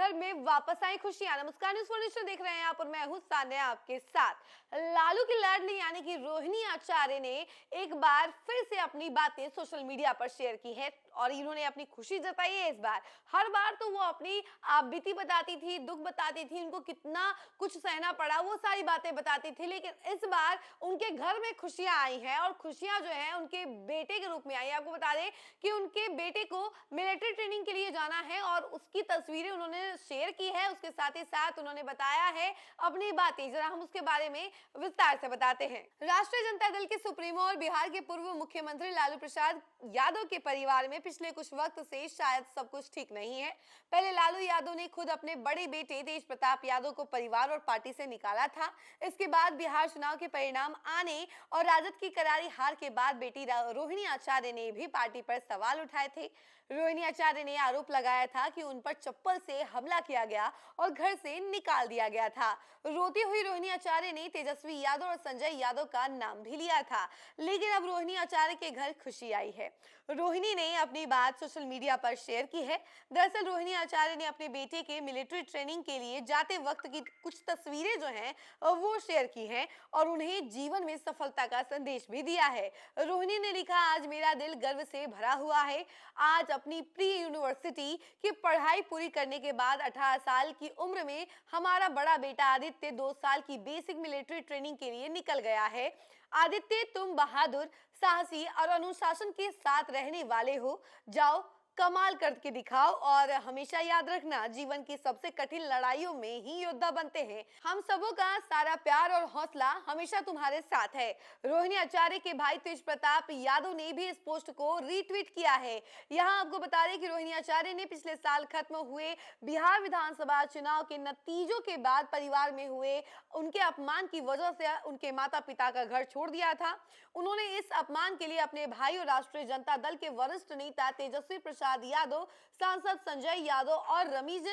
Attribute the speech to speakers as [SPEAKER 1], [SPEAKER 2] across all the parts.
[SPEAKER 1] घर में वापस आई खुशियां। नमस्कार, न्यूज़ फर्निचर देख रहे हैं आप और मैं हूं सान्या आपके साथ। लालू की लाडली यानी कि रोहिणी आचार्य ने एक बार फिर से अपनी बातें सोशल मीडिया पर शेयर की है और इन्होंने अपनी खुशी जताई है। इस बार हर बार तो वो अपनी बीती बताती थी, दुख बताती थी, उनको कितना कुछ सहना पड़ा, वो सारी बातें बताती थी। लेकिन इस बार उनके घर में खुशियां आई हैं और खुशियां जो है उनके बेटे के रूप में आई है। आपको बता दें कि उनके बेटे को मिलिट्री ट्रेनिंग के लिए जाना है और उसकी तस्वीरें उन्होंने शेयर की है। उसके साथ ही साथ उन्होंने बताया है अपनी बातें, जरा हम उसके बारे में विस्तार से बताते हैं। राष्ट्रीय जनता दल के सुप्रीमो और बिहार के पूर्व मुख्यमंत्री लालू प्रसाद यादव के परिवार में पिछले कुछ वक्त से शायद सब कुछ ठीक नहीं है। पहले लालू यादव ने खुद अपने बड़े बेटे तेज प्रताप यादव को परिवार और पार्टी से निकाला था। इसके बाद बिहार चुनाव के परिणाम आने और राजद की करारी हार के बाद बेटी रोहिणी आचार्य ने भी पार्टी पर सवाल उठाए थे। रोहिणी आचार्य ने आरोप लगाया था कि उन पर चप्पल से हमला किया गया और घर से निकाल दिया गया था। रोती हुई रोहिणी आचार्य ने तेजस्वी यादव और संजय यादव का नाम भी लिया था। लेकिन अब रोहिणी आचार्य के घर खुशी आई है। रोहिणी ने अपनी बात सोशल मीडिया पर शेयर की है। दरअसल रोहिणी आचार्य ने अपने बेटे के मिलिट्री ट्रेनिंग के लिए जाते वक्त की कुछ तस्वीरें जो हैं वो शेयर की हैं और उन्हें जीवन में सफलता का संदेश भी दिया है। रोहिणी ने लिखा, आज मेरा दिल गर्व से भरा हुआ है। आज अपनी प्री यूनिवर्सिटी की पढ़ाई पूरी करने के बाद 18 साल की उम्र में हमारा बड़ा बेटा आदित्य 2 साल की बेसिक मिलिट्री ट्रेनिंग के लिए निकल गया है। आदित्य, तुम बहादुर, साहसी और अनुशासन के साथ रहने वाले हो। जाओ, कमाल करके दिखाओ और हमेशा याद रखना, जीवन की सबसे कठिन लड़ाइयों में ही योद्धा बनते हैं। हम सबों का सारा प्यार और हौसला हमेशा तुम्हारे साथ है। रोहिणी आचार्य के भाई तेज प्रताप यादव ने भी इस पोस्ट को रीट्वीट किया है। यहाँ आपको बता दें कि रोहिणी आचार्य ने पिछले साल खत्म हुए बिहार विधानसभा चुनाव के नतीजों के बाद परिवार में हुए उनके अपमान की वजह से उनके माता पिता का घर छोड़ दिया था। उन्होंने इस अपमान के लिए अपने भाई और राष्ट्रीय जनता दल के वरिष्ठ नेता तेजस्वी प्रसाद यादव, सांसद संजय यादव और रमीज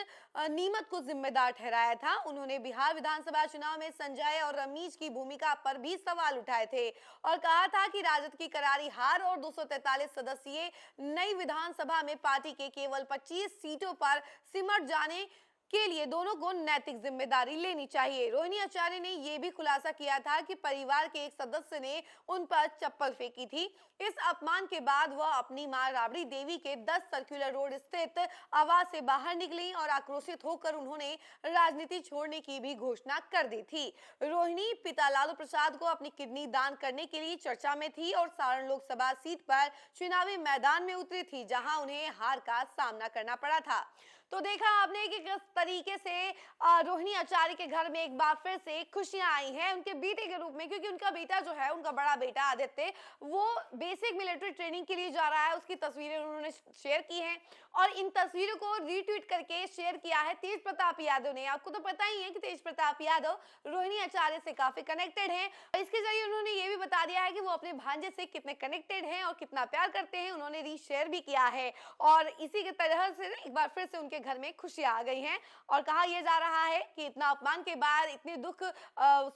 [SPEAKER 1] नीमत को जिम्मेदार ठहराया था। उन्होंने बिहार विधानसभा चुनाव में संजय और रमीज की भूमिका पर भी सवाल उठाए थे और कहा था कि राजद की करारी हार और 243 सदस्यीय नई विधानसभा में पार्टी के केवल 25 सीटों पर सिमट जाने के लिए दोनों को नैतिक जिम्मेदारी लेनी चाहिए। रोहिणी आचार्य ने यह भी खुलासा किया था कि परिवार के एक सदस्य ने उन पर चप्पल फेंकी थी। इस अपमान के बाद वह अपनी मां राबड़ी देवी के 10 सर्कुलर रोड स्थित आवास से बाहर निकली और आक्रोशित होकर उन्होंने राजनीति छोड़ने की भी घोषणा कर दी थी। रोहिणी पिता लालू प्रसाद को अपनी किडनी दान करने के लिए चर्चा में थी और सारण लोकसभा सीट पर चुनावी मैदान में उतरी थी, जहां उन्हें हार का सामना करना पड़ा था। तो देखा आपने कि किस तरीके से रोहिणी आचार्य के घर में एक बार फिर से खुशियां आई हैं उनके बेटे के रूप में, क्योंकि उनका बेटा जो है, उनका बड़ा बेटा आदित्य, वो बेसिक मिलिट्री ट्रेनिंग के लिए जा रहा है। उसकी तस्वीरें उन्होंने शेयर की हैं और इन तस्वीरों को रीट्वीट करके शेयर किया है तेज प्रताप यादव ने। आपको तो पता ही है कि तेज प्रताप यादव रोहिणी आचार्य से काफी कनेक्टेड हैं। इसके जरिए उन्होंने ये भी बता दिया है कि वो अपने भांजे से कितने कनेक्टेड हैं और कितना प्यार करते हैं। उन्होंने रीशेयर भी किया है और इसी के तरह से एक बार फिर से उनके घर में खुशियां आ गई हैं और कहा यह जा रहा है कि इतना अपमान के बाद, इतने दुख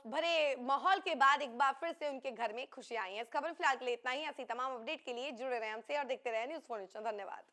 [SPEAKER 1] भरे माहौल के बाद एक बार फिर से उनके घर में खुशियां आई हैं। इस खबर फिलहाल के लिए इतना ही। ऐसी तमाम अपडेट के लिए जुड़े रहें हमसे और देखते रहें न्यूज़ फर्निचर। धन्यवाद।